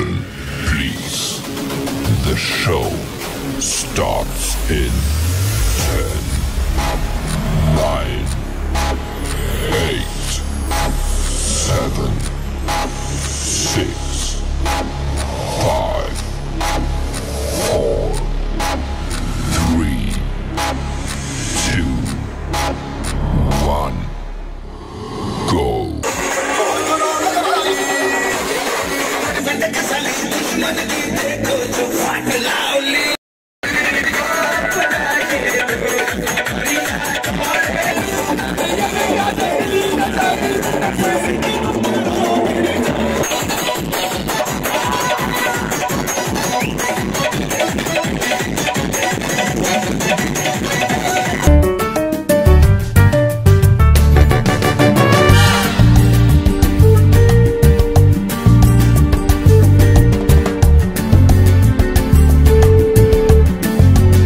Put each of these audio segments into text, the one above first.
Attention, please. The show starts in 10, 9, 8, 7, 6, 5, 4, 3, 2, 1, go.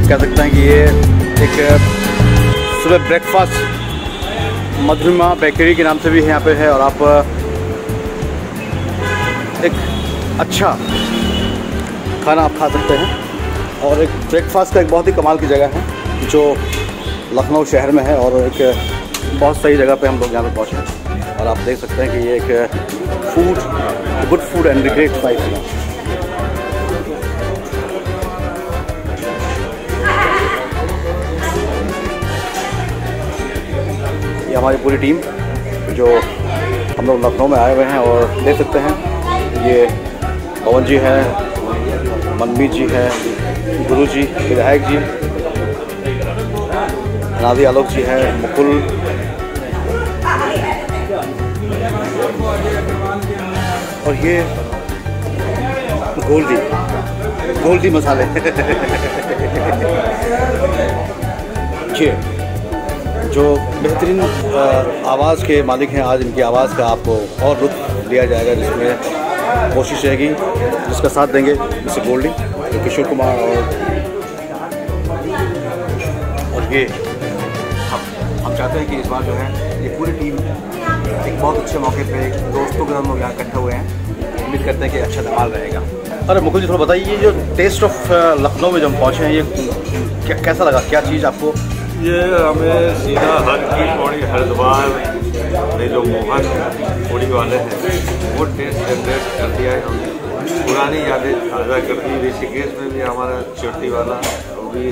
कह सकते हैं कि ये एक सुबह ब्रेकफास्ट मधुरिमा बेकरी के नाम से भी यहाँ पे है और आप एक अच्छा खाना आप खा सकते हैं और एक ब्रेकफास्ट का एक बहुत ही कमाल की जगह है जो लखनऊ शहर में है और एक बहुत सही जगह पे हम लोग यहाँ पे पहुँचे और आप देख सकते हैं कि ये एक good food and great price है। हमारी पूरी टीम जो हम लोग लखनऊ में आए हुए हैं और देख सकते हैं ये पवन जी हैं, मनमीत जी हैं, गुरु जी, विधायक जी, नादी आलोक जी हैं, मुकुल, और ये गोल्डी मसाले ये जो बेहतरीन आवाज़ के मालिक हैं। आज इनकी आवाज़ का आपको और लुत्फ़ लिया जाएगा जिसमें कोशिश रहेगी, जिसका साथ देंगे मिस्टर गोल्डी, किशोर कुमार और ये हम चाहते हैं कि इस बार जो है ये पूरी टीम एक बहुत अच्छे मौके पे दोस्तों के हम लोग यहाँ इकट्ठे हुए हैं। उम्मीद करते हैं कि अच्छा धमाल रहेगा। अरे मुकुल जी थोड़ा बताइए, ये जो टेस्ट ऑफ लखनऊ में जब हम पहुँचे हैं ये कैसा लगा, क्या चीज़ आपको? ये हमें सीधा हद की पौड़ी हरिद्वार में जो मोहन पौड़ी वाले हैं वो टेस्ट जनरेट कर दिया है। हमने पुरानी यादें ताज़ा कर दी। ऋषिकेश में भी हमारा चोटी वाला वो भी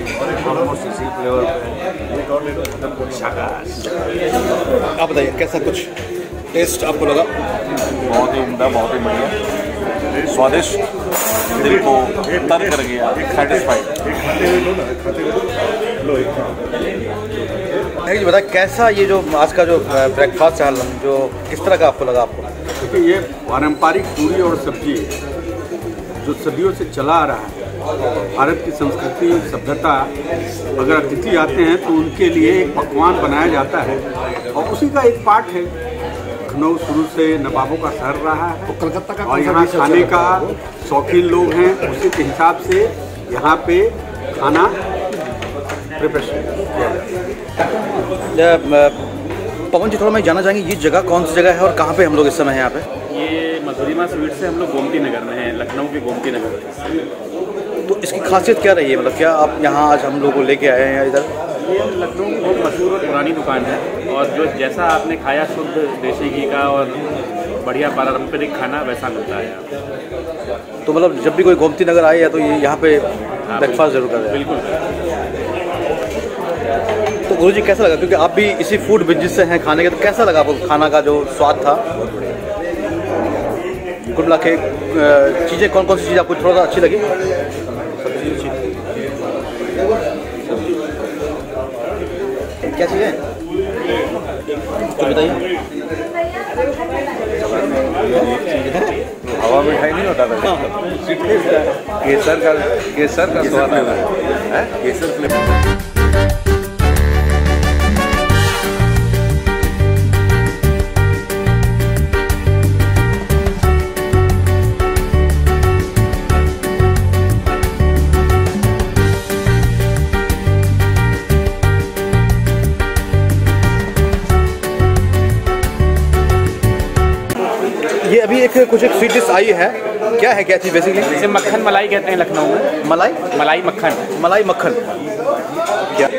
ऑलमोस्ट इसी फ्लेवर पे शाकाहार। आप बताइए कैसा कुछ टेस्ट आपको लगा? बहुत ही उम्दा, बहुत ही बढ़िया, स्वादिष्ट, दिल को तर कर गया, सेटिस्फाइड। जी बताइए कैसा ये जो आज का जो ब्रेकफास्ट है जो किस तरह का आपको लगा? आपको देखिए ये पारंपरिक पूरी और सब्जी है जो सदियों से चला आ रहा है। भारत की संस्कृति सभ्यता, अगर अतिथि आते हैं तो उनके लिए एक पकवान बनाया जाता है और उसी का एक पार्ट है। लखनऊ शुरू से नवाबों का शहर रहा है तो कलकत्ता का और यहाँ खाने का शौकीन लोग हैं, उसी के हिसाब से यहाँ पे खाना प्रिपरेशन किया जाता है। पवन जी थोड़ा मैं जानना चाहेंगे ये जगह कौन सी जगह है और कहाँ पे हम लोग इस समय हैं यहाँ पे? ये मधुरिमा स्वीट से हम लोग गोमती नगर में हैं, लखनऊ के गोमती नगर में। तो इसकी खासियत क्या रही है, मतलब क्या आप यहाँ आज हम लोग को लेके आए हैं इधर? ये लखनऊ की बहुत मशहूर और पुरानी दुकान है और जो जैसा आपने खाया शुद्ध देसी घी का और बढ़िया पारंपरिक खाना वैसा मिलता है यहाँ। तो मतलब जब भी कोई गोमती नगर आए या तो ये यहाँ पे ब्रेकफास्ट जरूर करें। बिल्कुल। तो गुरुजी कैसा लगा, क्योंकि आप भी इसी फूड बिजनेस से हैं खाने के, तो कैसा लगा आपको खाना का जो स्वाद था? कुल मिला के चीज़ें कौन कौन सी चीज़ आपको थोड़ा सा अच्छी लगी? क्या चीज़ है तो बताइए। हवा मिठाई नहीं होता था, केसर का स्वाद है, केसर फ्लेवर। ये अभी कुछ एक स्वीट डिश आई है क्या है, क्या थी बेसिकली? इसे मक्खन मलाई कहते हैं लखनऊ में। मलाई मलाई मक्खन। मलाई मक्खन क्या?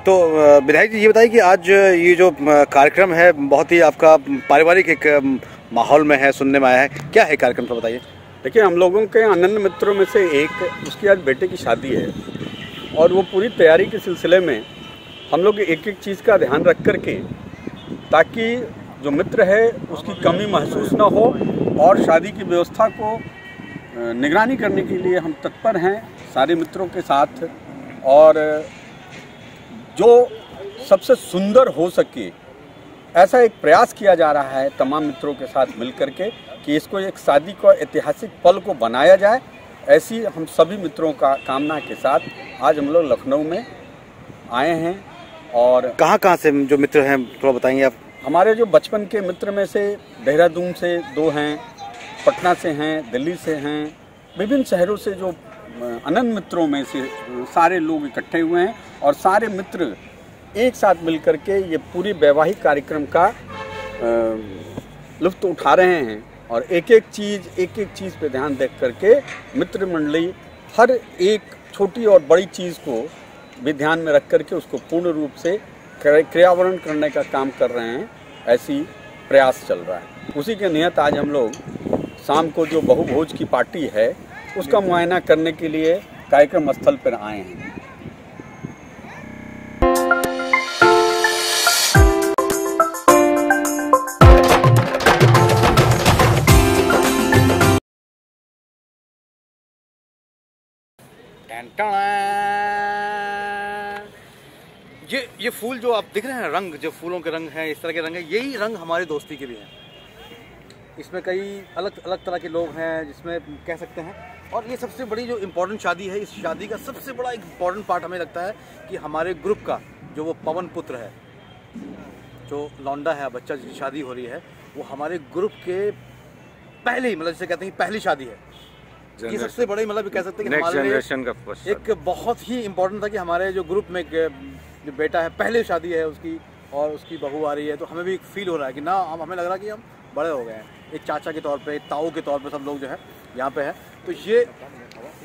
तो विधायक जी ये बताइए कि आज ये जो कार्यक्रम है बहुत ही आपका पारिवारिक एक माहौल में है, सुनने में आया है, क्या है कार्यक्रम तो बताइए। देखिए, हम लोगों के आनंद मित्रों में से एक, उसकी आज बेटे की शादी है और वो पूरी तैयारी के सिलसिले में हम लोग एक एक चीज़ का ध्यान रख करके, ताकि जो मित्र है उसकी कमी महसूस ना हो, और शादी की व्यवस्था को निगरानी करने के लिए हम तत्पर हैं सारे मित्रों के साथ, और जो सबसे सुंदर हो सके ऐसा एक प्रयास किया जा रहा है तमाम मित्रों के साथ मिलकर के कि इसको एक शादी को ऐतिहासिक पल को बनाया जाए। ऐसी हम सभी मित्रों का कामना के साथ आज हम लोग लखनऊ में आए हैं। और कहाँ से जो मित्र हैं थोड़ा बताएंगे आप? हमारे जो बचपन के मित्र में से देहरादून से 2 हैं, पटना से हैं, दिल्ली से हैं, विभिन्न शहरों से जो अनंत मित्रों में से सारे लोग इकट्ठे हुए हैं, और सारे मित्र एक साथ मिलकर के ये पूरी वैवाहिक कार्यक्रम का लुत्फ उठा रहे हैं, और एक एक चीज़ पे ध्यान देख करके मित्र मंडली हर एक छोटी और बड़ी चीज़ को भी ध्यान में रख करके उसको पूर्ण रूप से क्रियान्वयन करने का काम कर रहे हैं। ऐसी प्रयास चल रहा है। उसी के नियत आज हम लोग शाम को जो बहुभोज की पार्टी है उसका मुआयना करने के लिए कार्यक्रम स्थल पर आए हैं। ये फूल जो आप दिख रहे हैं, रंग जो फूलों के रंग हैं, इस तरह के रंग हैं, यही रंग हमारी दोस्ती के भी हैं। इसमें कई अलग अलग तरह के लोग हैं जिसमें कह सकते हैं, और ये सबसे बड़ी जो इम्पोर्टेंट शादी है, इस शादी का सबसे बड़ा एक इम्पॉर्टेंट पार्ट हमें लगता है कि हमारे ग्रुप का जो वो पवन पुत्र है, जो लौंडा है, बच्चा जिसकी शादी हो रही है, वो हमारे ग्रुप के पहले ही, मतलब जिसे कहते हैं पहली शादी है। ये सबसे बड़ी, मतलब कह सकते हैं कि हमारे लिए एक बहुत ही इम्पोर्टेंट था कि हमारे जो ग्रुप में जो बेटा है, पहले शादी है उसकी, और उसकी बहू आ रही है, तो हमें भी फील हो रहा है कि ना, हमें लग रहा है कि हम बड़े हो गए हैं, एक चाचा के तौर पे, एक ताऊ के तौर पे सब लोग जो है यहाँ पे है। तो ये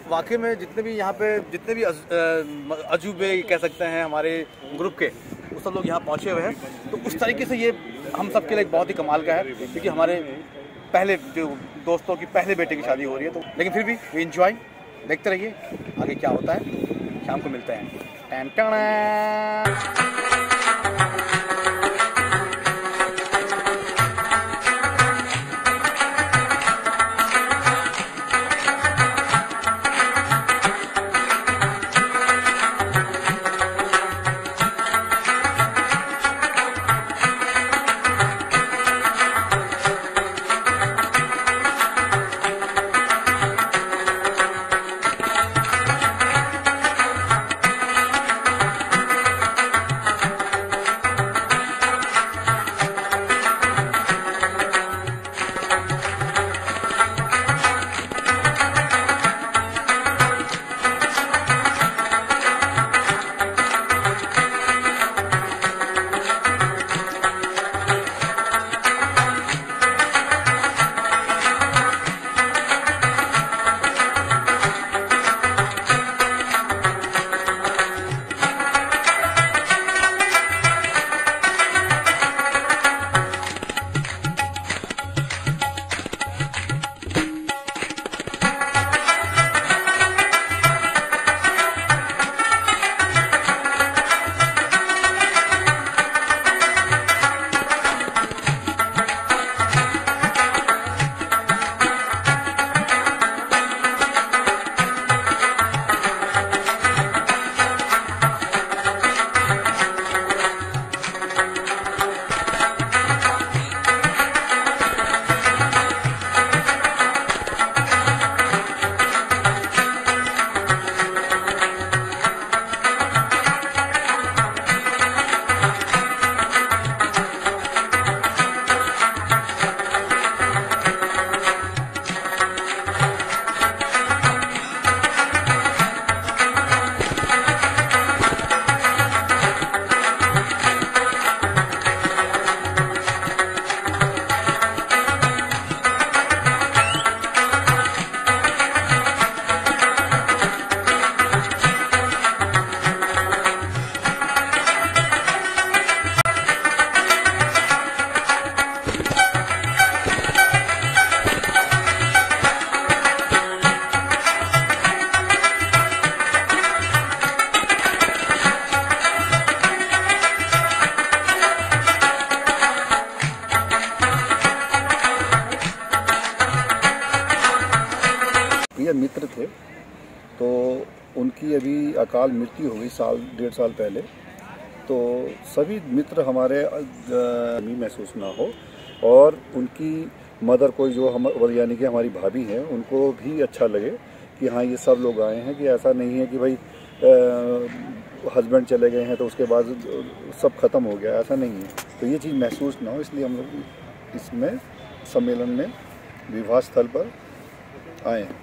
वाकई में जितने भी यहाँ पे जितने भी अजूबे कह सकते हैं हमारे ग्रुप के, वो सब लोग यहाँ पहुँचे हुए हैं। तो उस तरीके से ये हम सब के लिए बहुत ही कमाल का है, क्योंकि हमारे पहले जो दोस्तों की पहले बेटे की शादी हो रही है। तो लेकिन फिर भी वी एंजॉय, देखते रहिए आगे क्या होता है। शाम को मिलते हैं। Ton ton. मित्र थे, तो उनकी अभी अकाल मृत्यु हो गई 1.5 साल पहले। तो सभी मित्र हमारे महसूस ना हो, और उनकी मदर को जो हम यानी कि हमारी भाभी हैं, उनको भी अच्छा लगे कि हाँ ये सब लोग आए हैं, कि ऐसा नहीं है कि भाई हस्बैंड चले गए हैं तो उसके बाद सब खत्म हो गया, ऐसा नहीं है। तो ये चीज़ महसूस ना हो, इसलिए हम लोग इसमें सम्मेलन में विवाह स्थल पर आए हैं।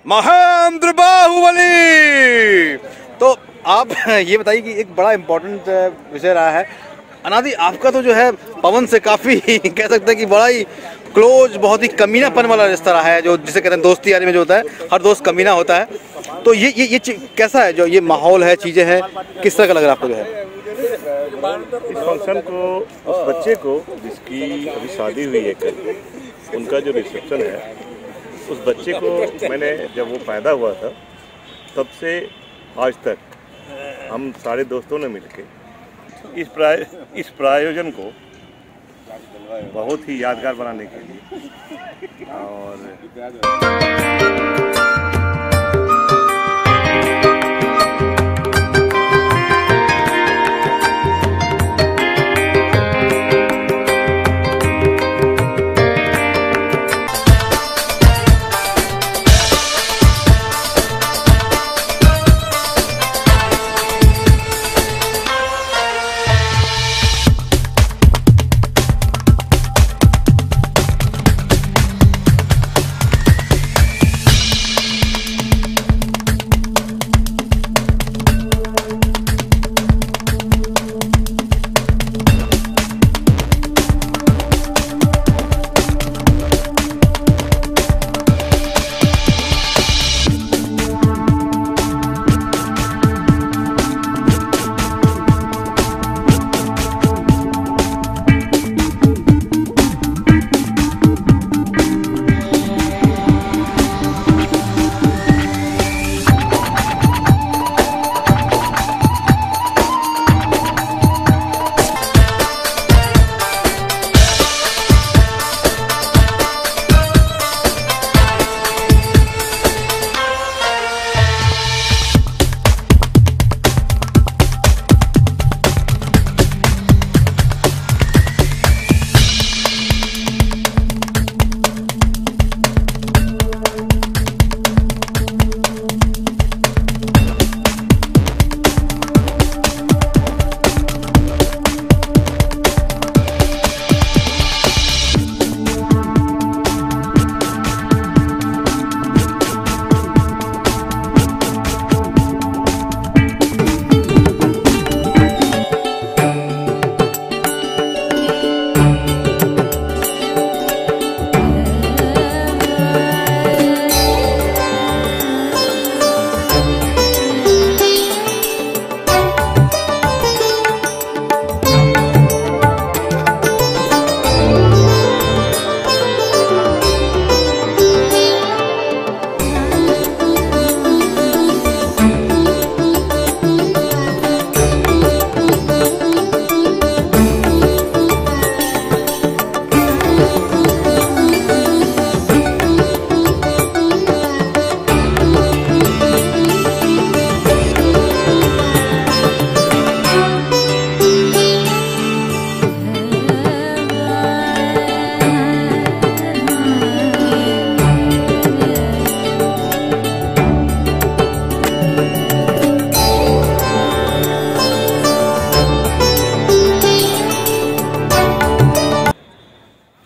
महेंद्र बाहुबली। तो आप ये बताइए कि एक बड़ा इम्पोर्टेंट विषय रहा है अनादि, आपका तो जो है पवन से काफ़ी कह सकते हैं कि बड़ा ही क्लोज, बहुत ही कमीनापन वाला रिश्ता रहा है, जो जिसे कहते हैं दोस्ती यारी में जो होता है हर दोस्त कमीना होता है। तो ये कैसा है, जो ये माहौल है, चीज़ें हैं, किस तरह का लग रहा है आपको जो है इस फंक्शन को? उस बच्चे को जिसकी अभी शादी हुई है कल, उनका जो रिसेप्शन है, उस बच्चे को मैंने जब वो पैदा हुआ था तब से आज तक हम सारे दोस्तों ने मिलकर इस प्रायोजन को बहुत ही यादगार बनाने के लिए और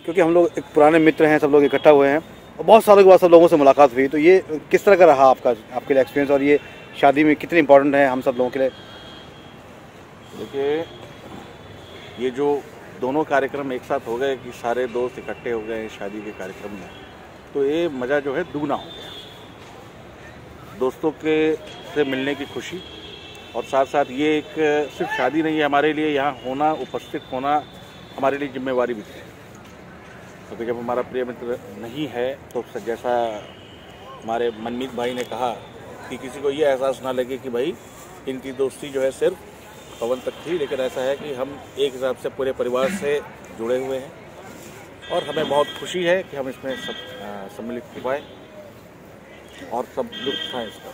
क्योंकि हम लोग एक पुराने मित्र हैं, सब लोग इकट्ठा हुए हैं और बहुत सालों के बाद सब लोगों से मुलाकात हुई। तो ये किस तरह का रहा आपके लिए एक्सपीरियंस, और ये शादी में कितनी इंपॉर्टेंट है हम सब लोगों के लिए? देखिए, ये जो दोनों कार्यक्रम एक साथ हो गए कि सारे दोस्त इकट्ठे हो गए शादी के कार्यक्रम में, तो ये मज़ा जो है दुगना हो गया। दोस्तों के से मिलने की खुशी, और साथ साथ ये एक सिर्फ शादी नहीं है हमारे लिए, यहाँ होना, उपस्थित होना हमारे लिए जिम्मेवारी भी है। क्योंकि जब हमारा प्रिय मित्र नहीं है तो जैसा हमारे मनमीत भाई ने कहा कि किसी को ये एहसास ना लगे कि भाई इनकी दोस्ती जो है सिर्फ पवन तक थी, लेकिन ऐसा है कि हम एक हिसाब से पूरे परिवार से जुड़े हुए हैं और हमें बहुत खुशी है कि हम इसमें सब सम्मिलित हो पाए और सब लुत्फ उठाएं इसका।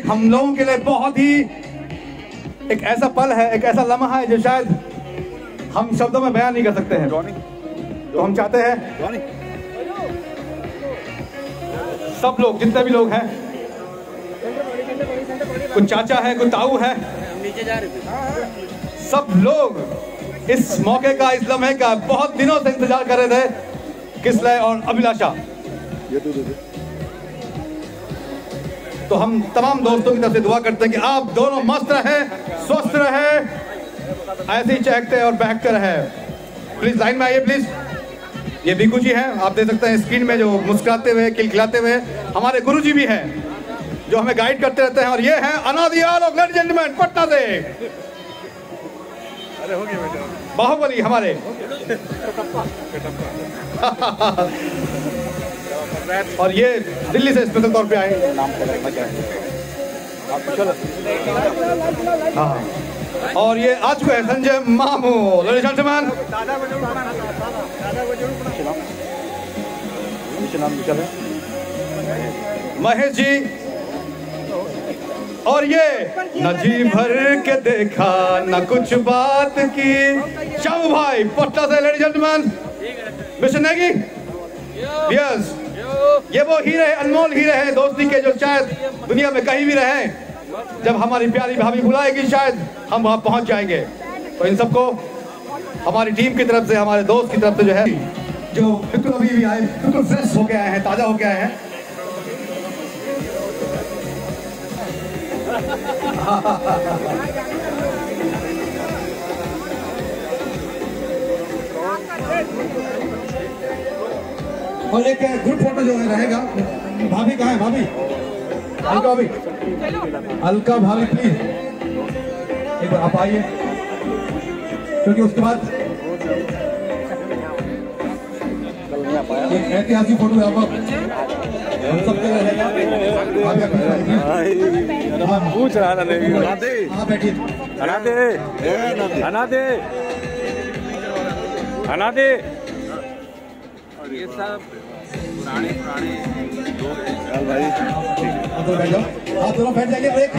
हम लोगों के लिए बहुत ही एक ऐसा पल है, एक ऐसा लम्हा है जो शायद हम शब्दों में बयान नहीं कर सकते हैं। तो हम चाहते हैं सब लोग, जितने भी लोग हैं, कोई चाचा है, कोई ताऊ है, सब लोग इस मौके का, इस लम्हे का बहुत दिनों से इंतजार कर रहे थे। किसलय और अभिलाषा, तो हम तमाम दोस्तों की तरफ से दुआ करते हैं कि आप दोनों मस्त रहे, स्वस्थ रहे, ऐसे ही चहकते और बहकते रहे। प्लीज लाइन में आइए प्लीज। ये भिक्खू जी हैं, आप देख सकते हैं स्क्रीन में, जो मुस्कुराते हुए, खिलखिलाते हुए। हमारे गुरु जी भी हैं जो हमें गाइड करते रहते हैं। और ये हैं अनादि आलोक लेडीज एंड जेंटलमैन पटना से, बाहुबली हमारे। और ये दिल्ली से स्पेशल तौर पे आए। हाँ, और ये आ चुके हैं संजय मामू, ladies and gentleman. Mahesh ji, और ये न जी भर के देखा न कुछ बात की, शामू भाई पटना से, ladies and gentleman. Mister Negi, yes, ये वो हीरे, अनमोल हीरे हैं दोस्ती के, जो शायद दुनिया में कहीं भी रहे, जब हमारी प्यारी भाभी बुलाएगी शायद हम वहां पहुंच जाएंगे। तो इन सबको हमारी टीम की तरफ से, हमारे दोस्त की तरफ से, जो है, जो बिल्कुल अभी भी आए, बिल्कुल फ्रेश हो गए हैं, ताजा हो गए हैं। और एक ग्रुप फोटो जो है रहेगा। भाभी कहाँ है? भाभी, अलका भाभी, अलका भाभी प्लीज एक बार आप आइए, क्योंकि उसके बाद एक ऐतिहासिक फोटो है, हम सबके रहेगा। पूछ रहा था नहीं, हाँ बैठिए। हना दे, हना दे, हना दे। ये सब पुराने लोग हैं। भाई आप दोनों बैठ जाओ, आप दोनों बैठ जाइए। ब्रेक।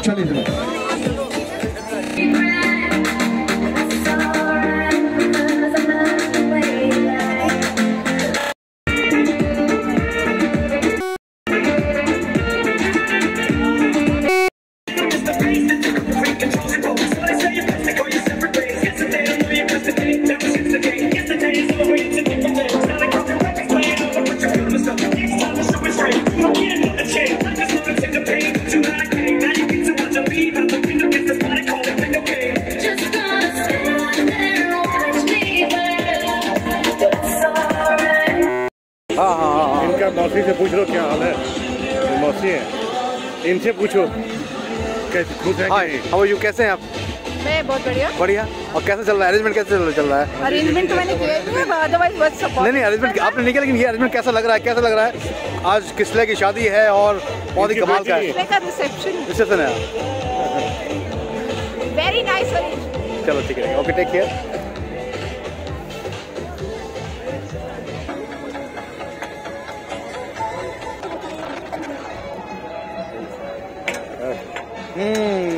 चलिए इनका मौसी से पूछ लो क्या हाल है, जो मौसी है इनसे पूछो कैसे खुश है। हाय, हाउ आर यू, कैसे हैं आप? मैं बहुत बढ़िया। बढ़िया। और कैसे चल रहा है अरेंजमेंट, कैसे चल रहा है? अरेंजमेंट तो मैंने किया ही नहीं है, अदरवाइज बस सपोर्ट। नहीं अरेंजमेंट आपने नहीं किया, लेकिन ये अरेंजमेंट कैसा लग रहा है? कैसा लग रहा है? आज किसले की शादी है और बहुत ही कमाल का है। का रिसेप्शन है। Very nice arrange. चलो ठीक है, ओके, टेक केयर।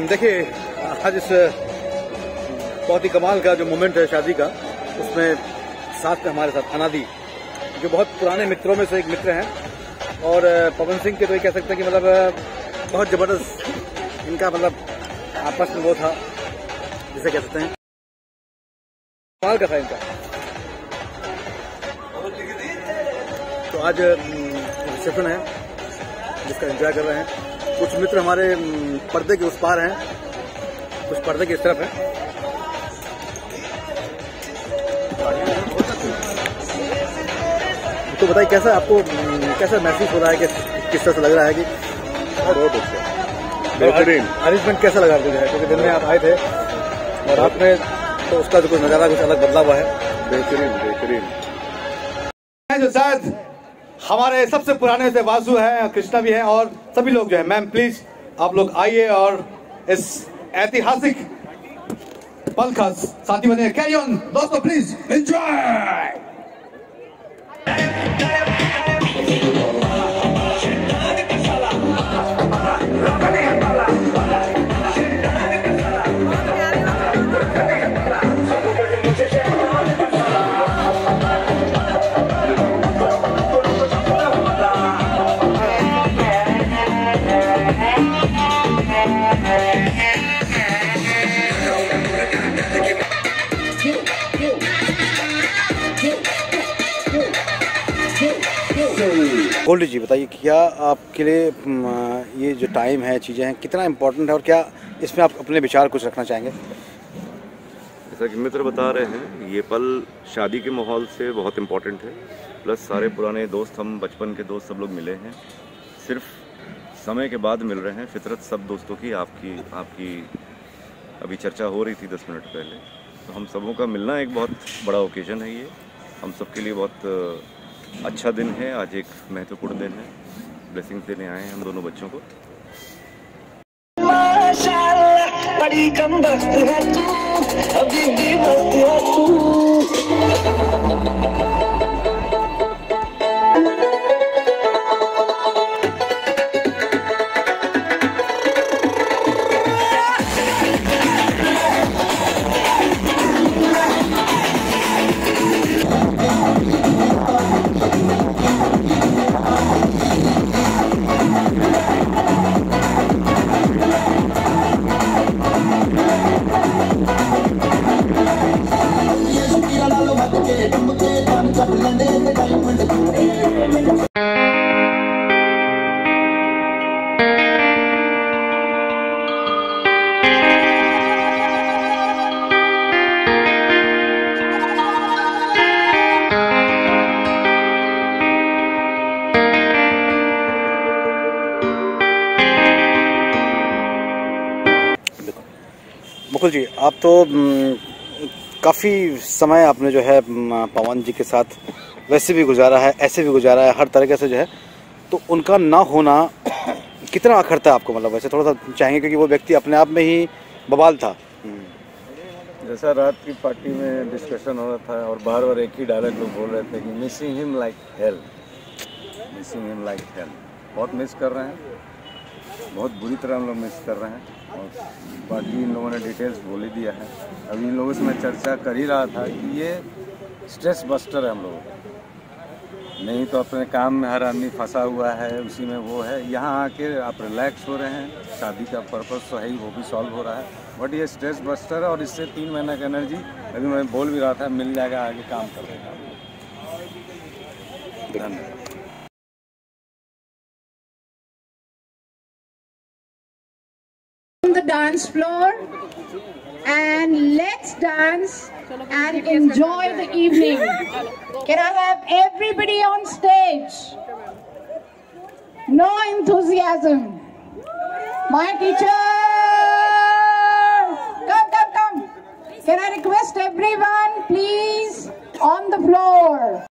देखिए, आज इस बहुत ही कमाल का जो मोमेंट है शादी का, उसमें साथ में हमारे साथ अनादि, जो बहुत पुराने मित्रों में से एक मित्र हैं। और पवन सिंह के तो ये कह सकते हैं कि मतलब बहुत ज़बरदस्त इनका मतलब आपस में वो था, जिसे कह सकते हैं कमाल का था इनका। तो आज रिसेप्शन है जिसका एंजॉय कर रहे हैं। कुछ मित्र हमारे पर्दे के उस पार हैं, कुछ पर्दे की इस तरफ है। तो बताइए कैसा आपको, कैसा महसूस हो रहा है, कि किस तरह से लग रहा है कि बहुत अच्छा, बेहतरीन अरेंजमेंट कैसा लगा आपको? क्योंकि दिन में आप आए थे और रात में तो उसका जो कोई नज़ारा कुछ अलग बदला हुआ है। बेहतरीन बेहतरीन। जो शायद हमारे सबसे पुराने से वासु हैं, कृष्णा भी हैं और सभी लोग जो है। मैम प्लीज आप लोग आइए और इस ऐतिहासिक पल खास साथी बने। कैरी ऑन दोस्तों, प्लीज एंजॉय। गोल्डी जी बताइए, क्या आपके लिए ये जो टाइम है, चीज़ें हैं, कितना इम्पोर्टेंट है और क्या इसमें आप अपने विचार कुछ रखना चाहेंगे? जैसा कि मित्र बता रहे हैं, ये पल शादी के माहौल से बहुत इम्पोर्टेंट है। प्लस सारे पुराने दोस्त, हम बचपन के दोस्त सब लोग मिले हैं, सिर्फ समय के बाद मिल रहे हैं। फितरत सब दोस्तों की, आपकी अभी चर्चा हो रही थी 10 मिनट पहले, तो हम सबों का मिलना एक बहुत बड़ा ओकेजन है। ये हम सबके लिए बहुत अच्छा दिन है। आज एक महत्वपूर्ण दिन है। ब्लेसिंग्स देने आए हैं हम दोनों बच्चों को। माशाअल्लाह बड़ी कम वक्त है तू, अभी भी वक्त है तू। मुकुल जी, आप तो काफ़ी समय आपने जो है पवन जी के साथ वैसे भी गुजारा है, ऐसे भी गुजारा है, हर तरीके से जो है, तो उनका ना होना कितना आखिरता है आपको? मतलब वैसे थोड़ा सा चाहेंगे, क्योंकि वो व्यक्ति अपने आप में ही बवाल था। जैसा रात की पार्टी में डिस्कशन हो रहा था और बार बार एक ही डायलॉग लोग बोल रहे थे कि missing him like hell, missing him like hell. बहुत मिस कर रहे हैं, बहुत बुरी तरह हम लोग मिस कर रहे हैं। और बाकी इन लोगों ने डिटेल्स बोल ही दिया है। अभी इन लोगों से मैं चर्चा कर ही रहा था कि ये स्ट्रेस बस्टर है हम लोगों को। नहीं तो अपने काम में हर आदमी फंसा हुआ है, उसी में वो है। यहाँ आके आप रिलैक्स हो रहे हैं, शादी का पर्पस तो है ही, वो भी सॉल्व हो रहा है। बट ये स्ट्रेस बस्टर है और इससे 3 महीना की एनर्जी, अभी मैं बोल भी रहा था, मिल जाएगा, आगे काम कर देगा। धन्यवाद। The dance floor and let's dance and enjoy the evening. Can I have everybody on stage? No enthusiasm. My teacher, come. Can I request everyone please on the floor?